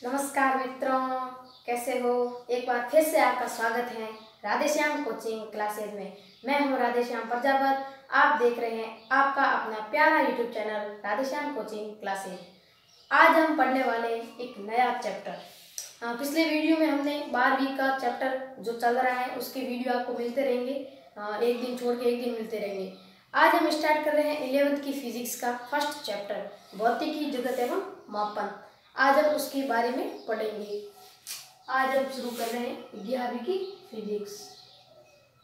नमस्कार मित्रों, कैसे हो। एक बार फिर से आपका स्वागत है राधेश्याम कोचिंग क्लासेज में। मैं हूं राधेश्याम प्रजापत। आप देख रहे हैं आपका अपना प्यारा YouTube channel Radheshyam coaching classes. आज हम पढ़ने वाले एक नया चैप्टर। पिछले वीडियो में हमने 12वीं का चैप्टर जो चल रहा है उसके वीडियो आपको मिलते रहेंगे, एक दिन छोड़ के एक दिन मिलते रहेंगे। आज हम स्टार्ट कर रहे हैं 11वीं की फिजिक्स का फर्स्ट चैप्टर, भौतिकी, जगत एवं मापन। आज हम उसके बारे में पढ़ेंगे। आज हम शुरू कर रहे हैं 11वीं की फिजिक्स,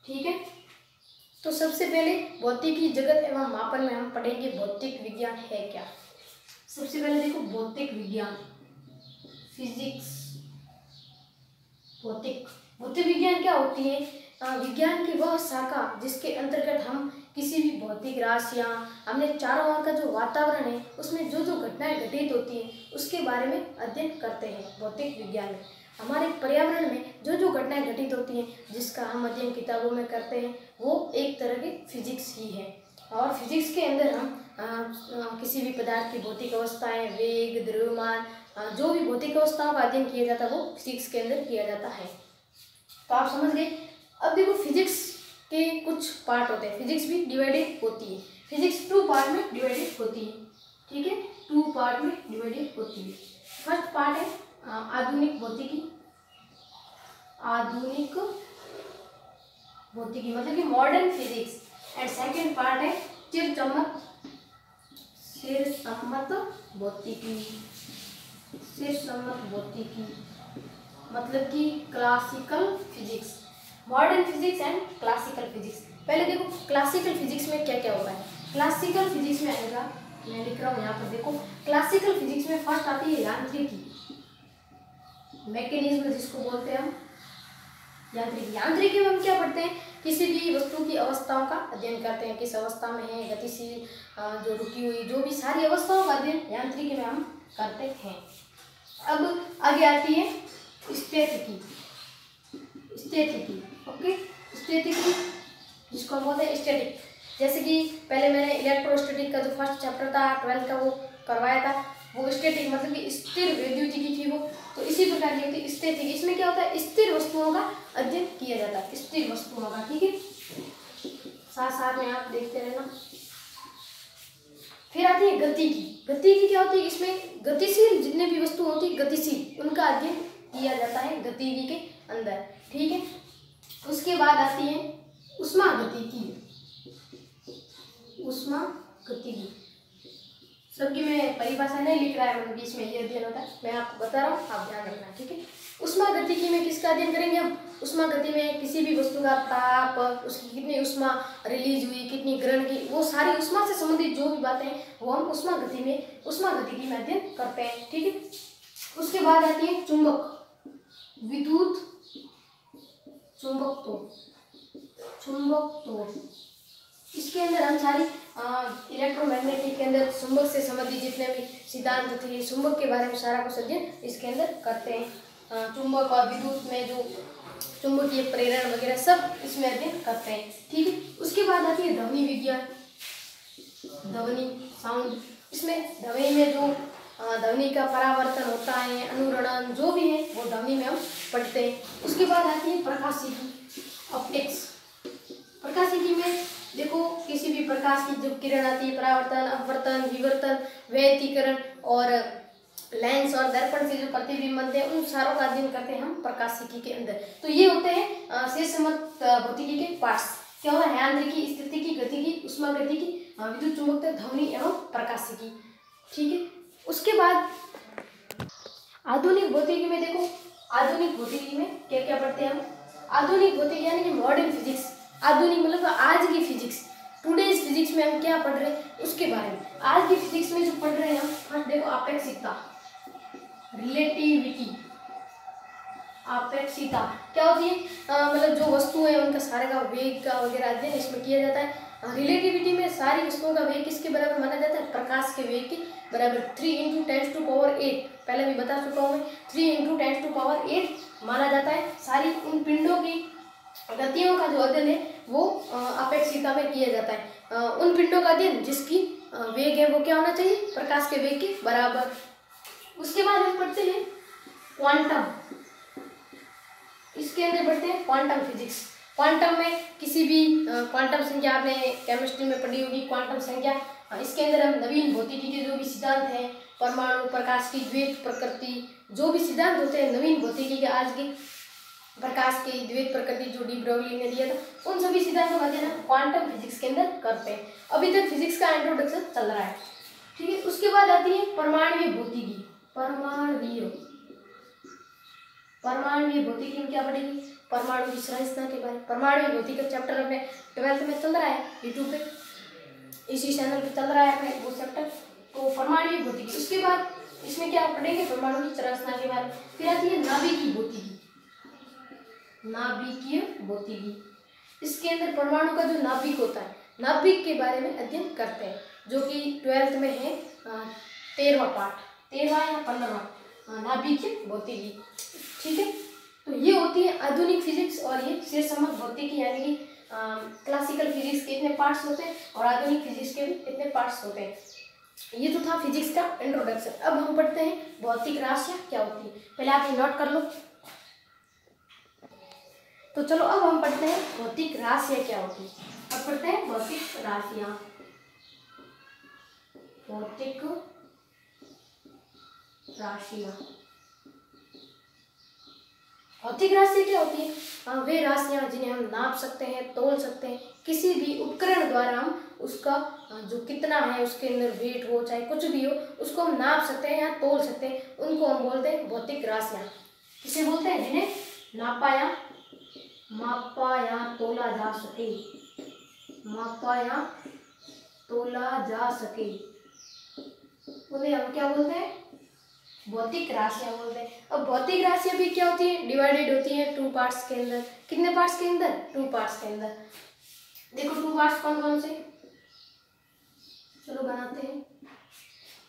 ठीक है। तो सबसे पहले भौतिकी, जगत एवं मापन में हम पढ़ेंगे भौतिक विज्ञान है क्या। सबसे पहले देखो भौतिक विज्ञान, फिजिक्स, भौतिक विज्ञान क्या होती है। विज्ञान की वह शाखा जिसके अंतर्गत हम किसी भी भौतिक राशियाँ, हमने चारों ओर का जो वातावरण है उसमें जो जो घटनाएं घटित होती हैं उसके बारे में अध्ययन करते हैं। भौतिक विज्ञान में हमारे पर्यावरण में जो जो घटनाएं घटित होती हैं जिसका हम अध्ययन किताबों में करते हैं वो एक तरह की फिजिक्स ही है। और फिजिक्स के अंदर हम किसी भी पदार्थ की भौतिक अवस्थाएं, वेग, द्रव्यमान, जो भी भौतिक अवस्थाओं का अध्ययन किया जाता है वो फिजिक्स के अंदर किया जाता है। तो आप समझ गए। अब देखो फिजिक्स के कुछ पार्ट होते हैं, फिजिक्स भी डिवाइडेड होती है। फिजिक्स 2 पार्ट में डिवाइडेड होती है, ठीक है, 2 पार्ट में डिवाइडेड होती है। फर्स्ट पार्ट है आधुनिक भौतिकी, मतलब कि modern physics. And second part है चिरसम्मत भौतिकी, मतलब कि classical physics. Modern physics and classical physics. पहले देखो क्लासिकल फिजिक्स में क्या क्या होता है। क्लासिकल फिजिक्स में आएगा, मैं लिख रहा हूँ यहाँ पर देखो, क्लासिकल फिजिक्स में फर्स्ट आती है यांत्रिकी, मैकेनिज्म जिसको बोलते हैं हम यांत्रिकी में हम क्या पढ़ते हैं, किसी भी वस्तु की अवस्थाओं का अध्ययन करते हैं, किस अवस्था में है, गतिशील, जो रुकी हुई, जो भी सारी अवस्थाओं का अध्ययन यांत्रिकी में हम करते हैं। अब आगे आती है स्थितिकी, ओके, स्थितिकी जिसको हम बोलते हैं स्टैटिक। जैसे कि पहले मैंने इलेक्ट्रोस्टैटिक का जो फर्स्ट चैप्टर था 12th का वो करवाया था, वो स्टैटिक मतलब कि स्थिर वैद्युतिकी थी वो। तो इसी प्रकार की होती है स्थितिकी। इसमें क्या होता है, स्थिर वस्तुओं का अध्ययन किया जाता है, स्थिर वस्तुओं का, ठीक है। साथ साथ में आप देखते रहना। फिर आती है गतिकी क्या होती है, इसमें गतिशील जितने भी वस्तु होती है गतिशील, उनका अध्ययन किया जाता है गतिकी के अंदर, ठीक है। उसके बाद आती है ऊष्मागतिकी, सबकी मैं परिभाषा नहीं लिख रहा है, मतलब इसमें ये अध्ययन होता है, मैं आपको बता रहा हूँ, आप ध्यान रखना, ठीक है। ऊष्मागतिकी में किसका अध्ययन करेंगे हम, ऊष्मागति में किसी भी वस्तु का ताप, उसकी कितनी ऊष्मा रिलीज हुई, कितनी ग्रहण की, वो सारी ऊष्मा से संबंधित जो भी बातें हैं वो हम ऊष्मागतिकी में अध्ययन करते हैं, ठीक है। उसके बाद आती है चुंबक, विद्युत चुंबकत्व। इसके अंदर हम सारी इलेक्ट्रोमैग्नेटिक के अंदर चुंबक से संबंधित जितने भी सिद्धांत थे, चुंबक के बारे में सारा कुछ अध्ययन इसके अंदर करते हैं। चुंबक और विद्युत में जो चुंबकीय प्रेरण वगैरह सब इसमें अध्ययन करते हैं, ठीक है। उसके बाद आती है ध्वनि विज्ञान, साउंड। इसमें ध्वनि में जो ध्वनि का परावर्तन होता है, अनुरणन जो भी है वो ध्वनि में हम पढ़ते हैं। उसके बाद आती है प्रकाशिकी, ऑप्टिक्स। प्रकाशिकी में देखो किसी भी प्रकाश की जो किरण आती है, परावर्तन, अपवर्तन, विवर्तन, व्यतिकरण और लेंस और दर्पण से जो प्रतिबिंब बनते हैं उन सारों का अध्ययन करते हैं हम प्रकाशिकी के अंदर। तो ये होते हैं शेषसम्मत भौतिकी के पार्ट्स। क्या होता है, यांत्रिकी, स्थितिकी, गतिकी, ऊष्मागतिकी, विद्युत चुंबकत्व, ध्वनि एवं प्रकाशिकी, ठीक है। उसके बाद आधुनिक भौतिकी में देखो, आधुनिक भौतिकी में क्या क्या पढ़ते हैं हम। आधुनिक भौतिकी यानी कि मॉडर्न फिजिक्स, आधुनिक मतलब आज की फिजिक्स, टुडेज फिजिक्स में हम क्या पढ़ रहे हैं उसके बारे में। आज की फिजिक्स में जो पढ़ रहे हैं हम, फर्स्ट देखो आपेक्षिकता, रिलेटिविटी। आपेक्षिकता क्या होती है, मतलब जो वस्तु है उनका सारे का वेग का वगैरह अध्ययन इसमें किया जाता है। रिलेटिविटी में सारी वस्तुओं का वेग किसके बराबर माना जाता है, प्रकाश के वेग के बराबर, 3 × 10⁸, पहले भी बता चुका हूँ मैं, 3 × 10⁸ माना जाता है। सारी उन पिंडों की गतियों का जो अध्ययन है वो आपेक्षिकता में किया जाता है। उन पिंडों का अध्ययन जिसकी वेग है वो क्या होना चाहिए, प्रकाश के वेग के बराबर। उसके बाद हम पढ़ते हैं क्वांटम, इसके अंदर बढ़ते हैं क्वांटम फिजिक्स। क्वांटम में किसी भी क्वांटम संख्या आपने केमिस्ट्री में पढ़ी होगी, क्वांटम संख्या। इसके अंदर हम नवीन भौतिकी के जो भी सिद्धांत हैं, परमाणु, प्रकाश की द्वैत प्रकृति, जो भी सिद्धांत होते हैं नवीन भौतिकी के, आज के प्रकाश की द्वैत प्रकृति जो डी ब्रोगली ने दिया था, उन सभी सिद्धांतों का अध्ययन क्वांटम फिजिक्स के अंदर करते हैं। अभी तक फिजिक्स का इंट्रोडक्शन चल रहा है, ठीक है। उसके बाद आती है परमाणु भौतिकी। परमाणु भौतिकी में क्या पढ़ेंगे? परमाणु की संरचना के बारे में। परमाणु भौतिकी का चैप्टर अपने 12th में चल रहा है, यूट्यूब पे इसी चैनल पे चल रहा है अपने वो चैप्टर, तो परमाणु भौतिकी। उसके बाद इसमें क्या पढ़ेंगे? परमाणु की संरचना के बारे में। फिर आती है नाभिकीय भौतिकी। नाभिकीय भौतिकी, इसके अंदर परमाणु का जो नाभिक होता है, नाभिक के बारे में अध्ययन करते हैं, जो कि 12th में है 13वां पार्ट, 13वां या 15वां, नाभिकीय भौतिकी, ठीक है। तो ये होती है आधुनिक फिजिक्स और ये शेषसमक भौतिकी, यानी कि क्लासिकल फिजिक्स के इतने पार्ट्स होते हैं और आधुनिक फिजिक्स के भी इतने पार्ट्स होते हैं। ये तो था फिजिक्स का इंट्रोडक्शन। अब हम पढ़ते हैं भौतिक राशियाँ क्या होती है। पहले आप ये नोट कर लो। तो चलो अब हम पढ़ते हैं भौतिक राशियाँ क्या होती है। अब पढ़ते हैं भौतिक राशियाँ। भौतिक राशियाँ, भौतिक राशियाँ क्या होती है? वे राशियाँ जिन्हें हम नाप सकते हैं, तोल सकते हैं, किसी भी उपकरण द्वारा हम उसका जो कितना है उसके अंदर वेट हो, चाहे कुछ भी हो, उसको हम नाप सकते हैं या तोल सकते हैं, उनको हम बोलते हैं भौतिक राशियाँ। किसे बोलते हैं? जिन्हें मापा या तोला जा सके, मापा या तोला जा सके, उन्हें हम क्या बोलते हैं? भौतिक राशियाँ बोलते हैं। अब भौतिक राशियाँ भी क्या होती है? डिवाइडेड होती है 2 पार्ट्स के अंदर। कितने पार्ट्स के अंदर? 2 पार्ट्स के अंदर। देखो 2 पार्ट्स कौन कौन से, चलो बनाते हैं।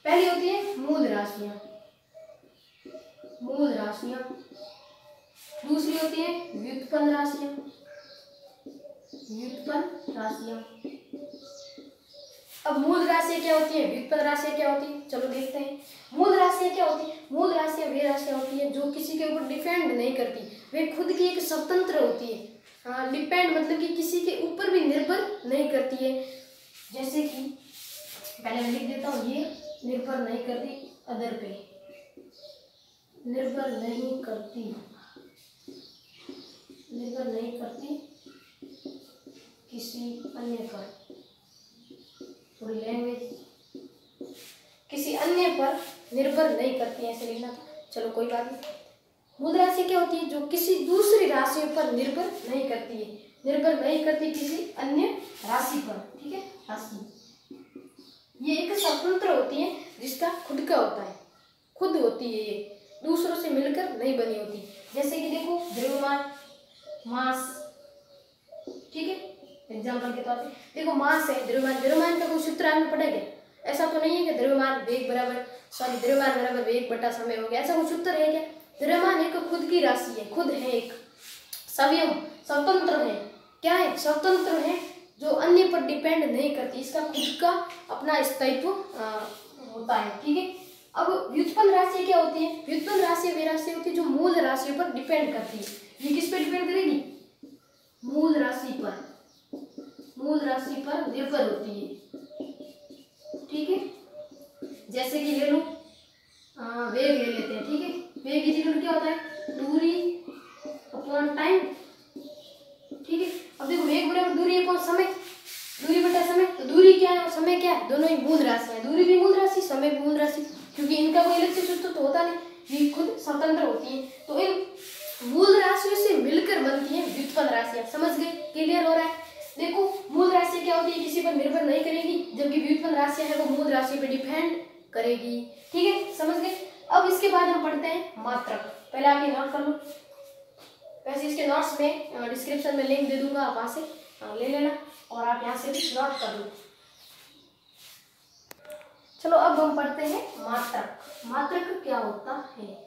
पहली होती है मूल राशियाँ, मूल राशियाँ। दूसरी होती है व्युत्पन्न राशियाँ, व्युत्पन्न राशियाँ। अब मूल राशियाँ क्या होती है, व्युत्पन्न राशियाँ क्या होती है, चलो देखते हैं। मूल राशियाँ क्या होती है? मूल राशियाँ वे राशियाँ होती है जो किसी के ऊपर डिपेंड नहीं करती, वे खुद की एक स्वतंत्र होती है। हाँ, डिपेंड मतलब कि किसी के ऊपर भी निर्भर नहीं करती है। जैसे कि पहले मैं लिख देता हूँ, ये निर्भर नहीं करती अदर पे, निर्भर नहीं करती, निर्भर नहीं करती किसी अन्य पर, थोड़ी लैंग्वेज, किसी अन्य पर निर्भर नहीं करती, ऐसे लिखना था, चलो कोई बात नहीं। मूल राशि क्या होती है? जो किसी दूसरी राशियों पर निर्भर नहीं करती है, निर्भर नहीं करती किसी अन्य राशि पर, ठीक है। राशि ये एक स्वतंत्र होती है, जिसका खुद का होता है, खुद होती है, ये दूसरों से मिलकर नहीं बनी होती। जैसे कि देखो द्रव्यमान, मास, ठीक है, एग्जाम्पल के तौर पे देखो मास है, द्रव्यमान, द्रव्यमान का कोई सूत्र आपने पढ़ा क्या? ऐसा तो नहीं है कि द्रव्यमान वेग बराबर वेग बटा समय हो गया, ऐसा कोई सूत्र है क्या? द्रव्यमान एक खुद की राशि है, खुद है, एक सवयव, स्वतंत्र है। क्या है? स्वतंत्र है, जो अन्य पर डिपेंड नहीं करती, इसका खुद का अपना स्थायित्व होता है, ठीक है। अब व्युत्पन्न राशि क्या होती है? व्युत्पन्न राशि वे राशि होती है जो मूल राशियों पर डिपेंड करती है। ये किस पे डिपेंड करेगी? मूल राशि पर, मूल राशि पर निर्भर होती है, ठीक है। जैसे कि ले लो वेग ले लेते हैं, ठीक है। वेग इक्वल क्या होता है? दूरी अपॉन टाइम, ठीक है। अब देखो वेग बराबर दूरी अपॉन समय, दूरी बटा समय, तो दूरी क्या है और समय क्या है? दोनों ही मूल राशि है, दूरी भी मूल राशि, समय भी मूल राशि, क्योंकि इनका कोई अलग से सूत्र तो होता नहीं, ये खुद स्वतंत्र होती है। तो इन मूल राशियों से मिलकर बनती है व्युत्पन्न राशियां। समझ गए? क्लियर हो रहा है? देखो मूल राशि क्या होती है? किसी पर निर्भर नहीं करेगी, जबकि व्युत्पन्न राशियां है वो मूल राशि पर डिपेंड करेगी, ठीक है। समझ गए? अब इसके बाद हम पढ़ते हैं मात्रक। पहले आप ये नोट कर लो, वैसे इसके नोट्स में डिस्क्रिप्शन में लिंक दे दूंगा, आप वहां से ले लेना और आप यहाँ से भी नोट कर लो। चलो अब हम पढ़ते हैं मात्रक। मात्रक क्या होता है?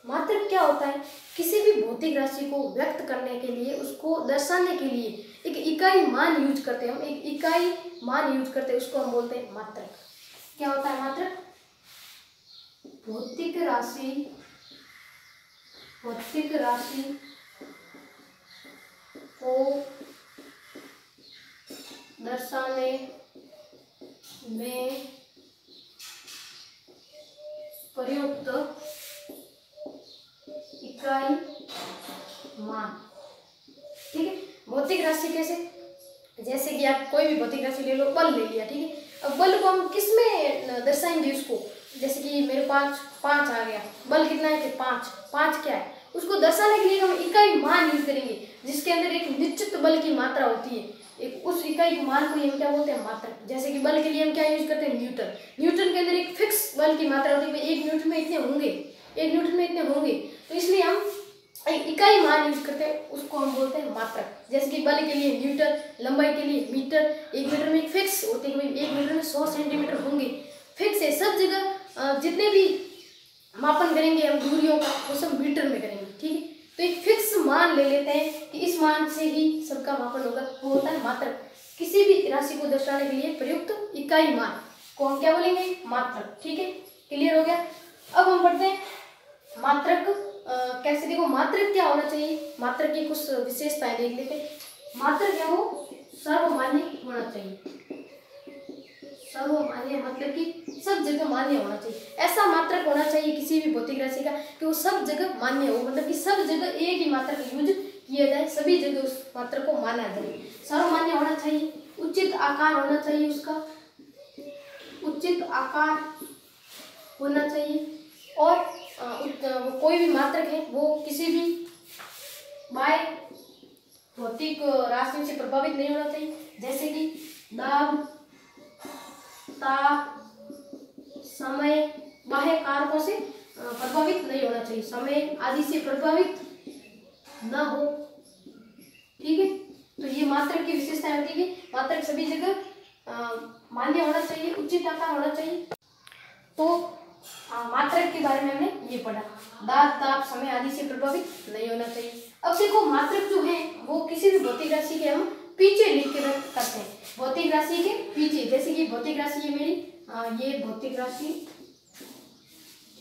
मात्रक क्या होता है? किसी भी भौतिक राशि को व्यक्त करने के लिए, उसको दर्शाने के लिए एक इकाई मान यूज करते हैं, हम एक इकाई मान यूज करते हैं, उसको हम बोलते हैं मात्रक। क्या होता है मात्रक? भौतिक राशि को दर्शाने में प्रयुक्त इकाई मान। ठीक है, भौतिक राशि कैसे, जैसे कि आप कोई भी भौतिक राशि ले लो, बल ले लिया, ठीक है। अब बल को हम किस में दर्शाएंगे उसको, जैसे कि मेरे पास 5 आ गया, बल कितना है कि 5 क्या है, उसको दर्शाने के लिए हम इकाई मान यूज करेंगे, जिसके अंदर एक निश्चित बल की मात्रा होती है। एक उस इकाई मान को हम क्या बोलते हैं, मात्रक। जैसे कि बल के लिए हम क्या यूज करते हैं, न्यूटन। न्यूटन के अंदर एक फिक्स बल की मात्रा होती है, 1 न्यूटन में इतने होंगे, 1 न्यूटन में इतने होंगे, तो इसलिए हम इकाई मान यूज करते हैं, उसको हम बोलते हैं मात्रक। जैसे कि बल के लिए न्यूटन, लंबाई के लिए मीटर, 1 मीटर में एक फिक्स होते हैं, 1 मीटर में 100 सेंटीमीटर होंगे, फिक्स है। सब जगह जितने भी मापन करेंगे हम दूरियों का, वो सब मीटर में करेंगे, ठीक है। तो एक फिक्स मान ले लेते हैं कि इस मान से ही सबका मापन होगा, वो होता है मात्रक। किसी भी राशि को दर्शाने के लिए प्रयुक्त इकाई मान को हम क्या बोलेंगे, मात्रक। ठीक है, क्लियर हो गया। अब हम पढ़ते हैं मात्रक कैसे। देखो मात्रक क्या होना चाहिए, मात्रक की कुछ विशेषताएं देख लेते हैं। मात्रक क्या हो, सर्वमान्य होना चाहिए। सर्वमान्य मतलब कि सब जगह मान्य होना चाहिए। ऐसा मात्रक होना चाहिए किसी भी भौतिक राशि का कि वो सब जगह मान्य हो, मतलब कि सब जगह एक ही मात्रक यूज किया जाए, सभी जगह उस मात्रक को माना जाए। सर्वमान्य होना चाहिए, उचित आकार होना चाहिए, उसका उचित आकार होना चाहिए, और कोई भी मात्रक है वो किसी भी बाह्य भौतिक राशियों से प्रभावित नहीं होना चाहिए, जैसे कि दाब, ताप, समय, बाह्य कारकों से प्रभावित नहीं होना चाहिए, समय आदि से प्रभावित न हो। ठीक है, तो ये मात्रक की विशेषताएं होती है। मात्रक सभी जगह मान्य होना चाहिए, उचित आकार होना चाहिए। तो मात्रक के बारे में हमने ये पढ़ा, दाब, ताप, समय आदि से प्रभावित नहीं होना चाहिए। अब देखो मात्रक जो है वो किसी भी भौतिक राशि के हम पीछे लिख के रख करते हैं, भौतिक राशि के पीछे। जैसे कि भौतिक राशि है मेरी, ये भौतिक राशि,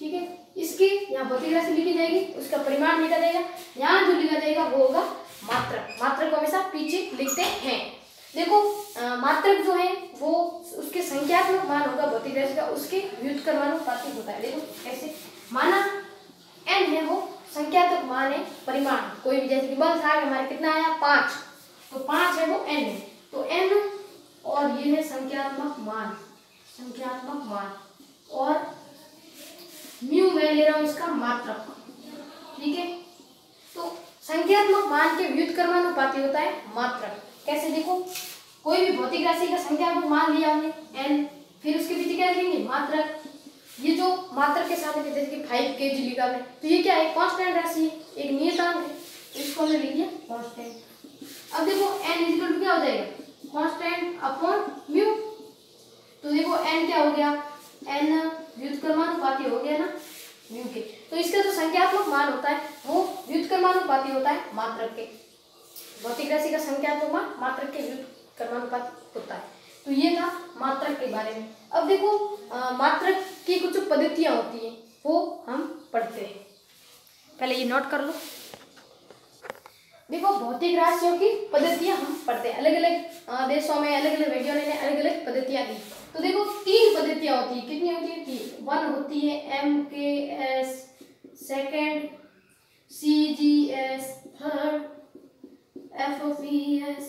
ठीक है, इसकी यहाँ भौतिक राशि लिखी जाएगी, उसका परिमाण लिखा जाएगा, यहाँ जो लिखा जाएगा वो होगा मात्रक। मात्रक को हमेशा पीछे लिखते हैं। देखो मात्रक जो है वो उसके संख्यात्मक मान होगा भौतिक राशि का, उसके व्युत्क्रमानुपाती होता है। देखो कैसे, माना n है वो संख्यात्मक मान है, परिमाण कोई भी, जैसे कि बल था हमारे कितना आया 5, तो 5 है वो n है, तो n, और ये है संख्यात्मक मान, और म्यू मैं ले रहा हूं इसका मात्रक। ठीक है, तो संख्यात्मक मान के व्युत्क्रमानुपाती होता है मात्रक। कैसे, देखो कोई भी भौतिक राशि का संख्यात्मक मान लिया हमने n, फिर उसके पीछे क्या लिखेंगे, मात्रक। ये जो मात्रक के साथ है, जैसे कि 5 kg लिखा हमने, तो ये क्या है, कांस्टेंट राशि है, एक नियतांक है, तो इसको हमने लिख दिया कांस्टेंट। अब देखो n इक्वल टू क्या हो जाएगा, कांस्टेंट अपॉन म्यू। तो देखो n क्या हो गया, n व्युत्क्रमानुपाती हो गया ना म्यू के, तो इसका जो संख्यात्मक मान होता है वो व्युत्क्रमानुपाती होता है मात्रक के। भौतिक राशि का संख्यात्मक मान मात्रक के व्युत्क्रमानुपाती होता है। तो ये था मात्रक के बारे में। अब देखो मात्रक की कुछ पद्धतियां होती हैं, वो हम पढ़ते हैं। पहले ये नोट कर लो। देखो भौतिक राशियों की पद्धतियां हम पढ़ते हैं, अलग अलग देशों में अलग अलग वैज्ञानिकों ने अलग अलग पद्धतियां दी। तो देखो 3 पद्धतियां होती है, कितनी होती है, 3। 1 होती है MKS, second CGS, third FOPS।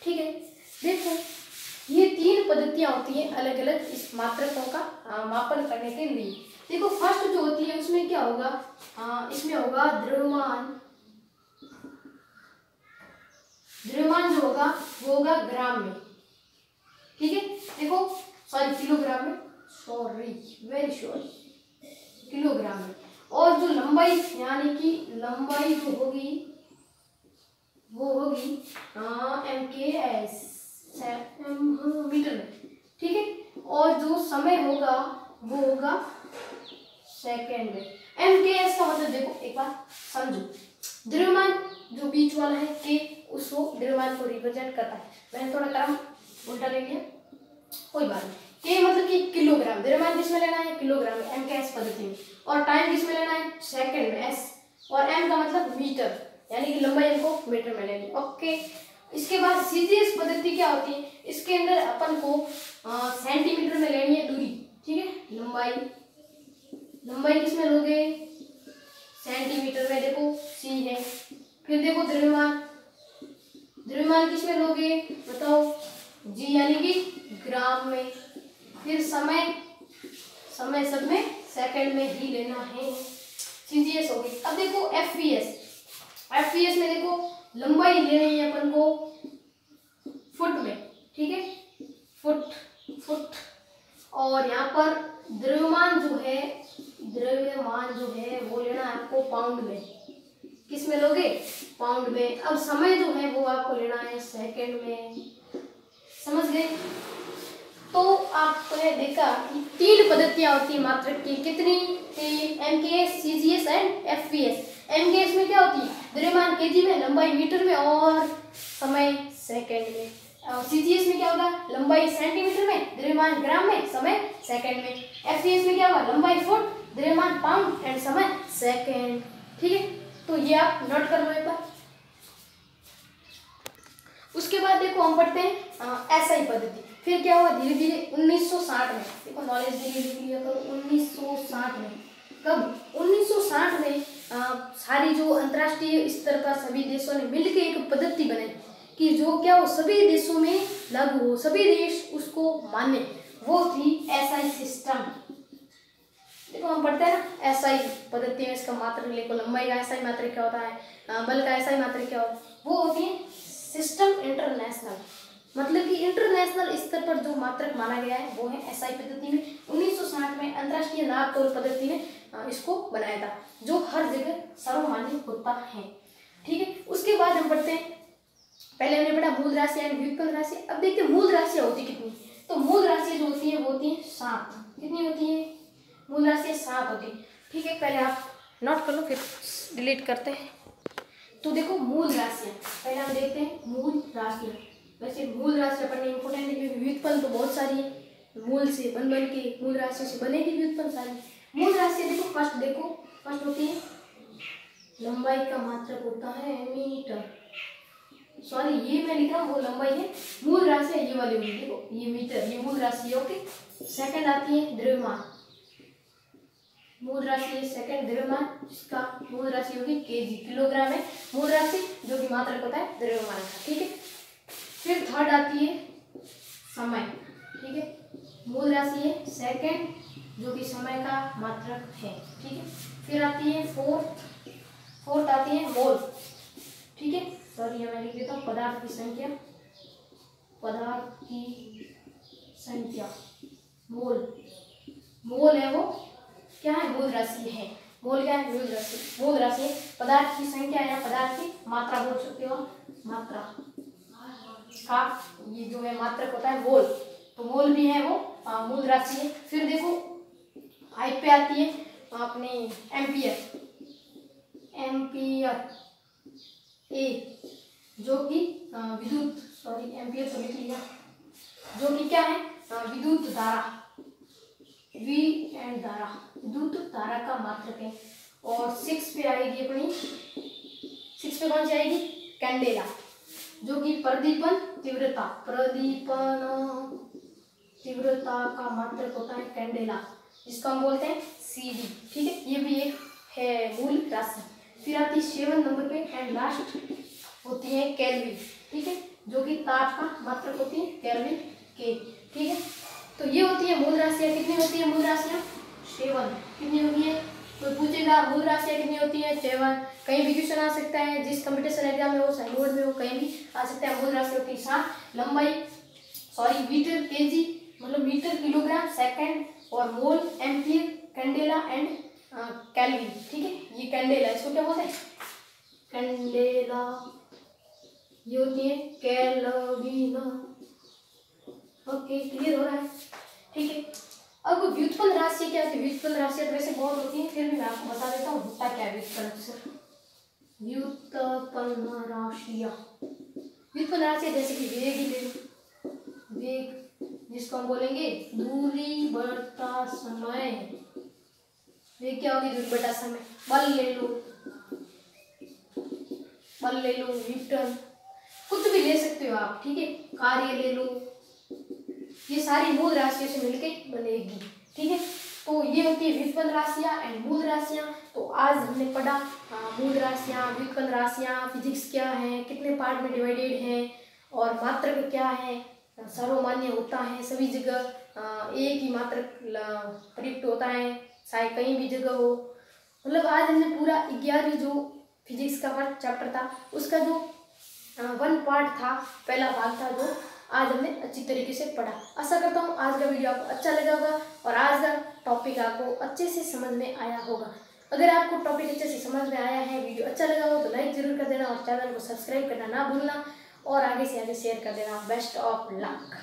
ठीक है, देखो ये 3 पद्धतियां होती हैं अलग अलग इस मात्रकों का मापन करने के लिए। देखो फर्स्ट जो होती है उसमें क्या होगा, इसमें होगा द्रव्यमान जो होगा वो होगा ग्राम में। ठीक है, देखो सॉरी किलोग्राम में, वेरी सॉरी, किलोग्राम में। और जो लंबाई यानी कि लंबाई जो होगी वो होगी MKS, मीटर में। ठीक है, और जो समय होगा वो होगा सेकेंड में। MKS का मतलब देखो एक बार समझो, द्रव्यमान जो बीच वाला है K, उसको द्रव्यमान को रिप्रेजेंट करता है। मैंने थोड़ा क्रम उल्टा ले लिया, कोई बात नहीं। K मतलब कि किलोग्राम, द्रव्यमान किस में लेना है, किलोग्राम में, एम के एस पद्धति में। और टाइम किस में लेना है, सेकंड में, एस। और एम का मतलब मीटर, यानी कि लंबाई हमको मीटर में लेनी। ओके, इसके बाद सीजीएस पद्धति क्या होती है, इसके अंदर अपन को सेंटीमीटर में लेनी है दूरी, ठीक है। लंबाई किस में लोगे, सेंटीमीटर में, देखो सी है। फिर देखो द्रव्यमान किस में लोगे बताओ, जी, यानी कि ग्राम में। फिर समय सब में सेकंड में ही लेना है, सीजीएस हो गई। अब देखो एफवीएस में देखो लंबाई लेनी है अपन को फुट में, ठीक है, फुट। और यहाँ पर द्रव्यमान जो है वो लेना है आपको पाउंड में। किस में लोगे, पाउंड में। अब समय जो है वो आपको लेना है सेकंड में, समझ गए। तो आपने देखा कि 3 पद्धतियां होती है मात्रक की, कितनी, 3, एमकेएस, सीजीएस एंड एफवीएस। एमकेएस में क्या होती है, द्रव्यमान केजी में, लंबाई मीटर में और समय सेकंड में। सीजीएस में क्या होगा, लंबाई सेंटीमीटर में, द्रव्यमान ग्राम में, समय सेकंड में। एफवीएस में क्या होगा, लंबाई फुट, द्रव्यमान पाउंड एंड समय सेकंड, ठीक है। तो ये आप नोट कर लो एक बार। उसके बाद देखो हम पढ़ते हैं एसआई पद्धति। फिर क्या हुआ, धीरे धीरे 1960 में, देखो नॉलेज धीरे धीरे लिया करो। 1960 में, कब, 1960 में सारी जो अंतर्राष्ट्रीय स्तर का सभी देशों ने मिलकर एक पद्धति बनाई कि जो क्या हो सभी देशों में लागू हो, सभी देश उसको माने, वो थी एसआई सिस्टम। देखो हम पढ़ते हैं ना एसआई पद्धति में, इसका मात्रक लिखो, लंबाई का एसआई मात्रक क्या होता है, बल का एसआई मात्रक क्या होता है, वो होती है सिस्टम इंटरनेशनल, मतलब कि इंटरनेशनल स्तर पर जो मात्रक माना गया है वो है एसआई पद्धति में। 1960 में अंतर्राष्ट्रीय नाप तोल पद्धति ने इसको बनाया था, जो हर जगह सर्वमान्य होता है, ठीक है। उसके बाद हम पढ़ते हैं, पहले हमने पढ़ा मूल राशि एंड व्युत्पन्न राशि। अब देखते हैं मूल राशियां होती कितनी। तो मूल राशि जो होती है वो होती है 7। कितनी होती है, मूल राशि 7 होती है, ठीक है। पहले आप नोट कर लो, फिर डिलीट करते हैं। तो देखो मूल राशियां, पहले हम देखते हैं मूल राशियां। वैसे मूल राशियां पढ़ना इंपॉर्टेंट है, क्योंकि व्युत्पन्न तो बहुत सारी है, मूल से बन के मूल राशियों से बनेगी व्युत्पन्न सारी। मूल राशियां देखो, फर्स्ट होती है लंबाई का मात्रक होता है मीटर, सॉरी ये मैं लिखा वो लंबाई है, मूल राशि ये वाली होगी, देखो ये मीटर, ये मूल राशि है, ओके। सेकंड आती है द्रव्यमान, मूल राशि है सेकंड द्रव्यमान, जिसका मूल राशि होगी केजी, किलोग्राम है मूल राशि, जो कि मात्रक होता है द्रव्यमान का, ठीक है। फिर थर्ड आती है समय, ठीक है, मूल राशि है सेकंड, जो कि समय का मात्रक है, ठीक है। फिर आती है फोर्थ आती है मोल, ठीक है, सॉरी मैं लिख देता हूँ पदार्थ की संख्या, मोल है वो क्या है, मूल राशि है। मोल क्या है, मूल राशि पदार्थ की संख्या या पदार्थ की मात्रा बोल सकते हो, मात्रा का ये जो है मात्रक होता है मोल, तो मोल भी है वो मूल राशि है। फिर देखो 5 पे आती है अपने एम्पियर ए, जो कि विद्युत, सॉरी एम्पियर तो लिख लिया, जो कि क्या है विद्युत धारा, वी एंड धारा, विद्युत धारा का मात्रक है। और 6 पे आएगी अपनी, 6 पे कौन सी आएगी, कैंडेला, जो कि प्रदीपन तीव्रता का मात्रक होता है कैंडेला, जिसको हम बोलते हैं सीडी, ठीक है। ये भी एक है मूल राशि। फिर आती है 7 नंबर पे एंड लास्ट होती है केल्विन, ठीक है, जो कि ताप का मात्रक होती है केल्विन के, ठीक है। तो ये होती है मूल राशियाँ। कितनी होती है मूल राशियाँ, 7। कितनी होती है, कोई पूछेगा मूल राशियाँ कितनी होती है, 7। कहीं भी क्वेश्चन आ सकता है, जिस कंपटीशन एग्जाम में हो, साइड बोर्ड में हो, कहीं भी आ सकता है। मूल राशि होती है 7। लंबाई मीटर केजी, मतलब मीटर किलोग्राम सेकंड, और मोल एम्पियर कैंडेला एंड केल्विन, ठीक है। ये कैंडेला, इसको क्या बोलते हैं, कैंडेला, ये होती है केल्विन, ओके क्लियर हो रहा है, ठीक है। अब व्युत्पन्न राशि क्या होती है, व्युत्पन्न राशि तो वैसे बहुत होती है, फिर भी मैं आपको बता देता हूँ होता क्या है व्युत्पन्न राशियाँ। व्युत्पन्न राशि जैसे कि वेग, जिसको हम बोलेंगे दूरी बढ़ता समय। ये क्या होगी दूरी बढ़ता समय? बल ले लो, न्यूटन, कुछ भी ले सकते हो आप, ठीक है। कार्य ले लो, ये सारी मूल राशियों से मिलके बनेगी, ठीक है। तो ये होती है व्युत्पन्न राशियां एंड मूल राशियां। तो आज हमने पढ़ा मूल राशियां, व्युत्पन्न राशियां, फिजिक्स क्या है, कितने पार्ट में डिवाइडेड है, और मात्रक क्या है, सर्वमान्य होता है सभी जगह, एक ही मात्रक प्रयुक्त होता है चाहे कहीं भी जगह हो। मतलब आज हमने पूरा 11वीं जो फिजिक्स का फर्स्ट चैप्टर था उसका जो 1 पार्ट था, पहला भाग था, जो आज हमने अच्छी तरीके से पढ़ा। आशा करता हूँ आज का वीडियो आपको अच्छा लगा होगा और आज का टॉपिक आपको अच्छे से समझ में आया होगा। अगर आपको टॉपिक अच्छे से समझ में आया है, वीडियो अच्छा लगा हो तो लाइक जरूर कर देना और चैनल को सब्सक्राइब करना ना भूलना और आगे से आगे शेयर कर देना। Best of luck.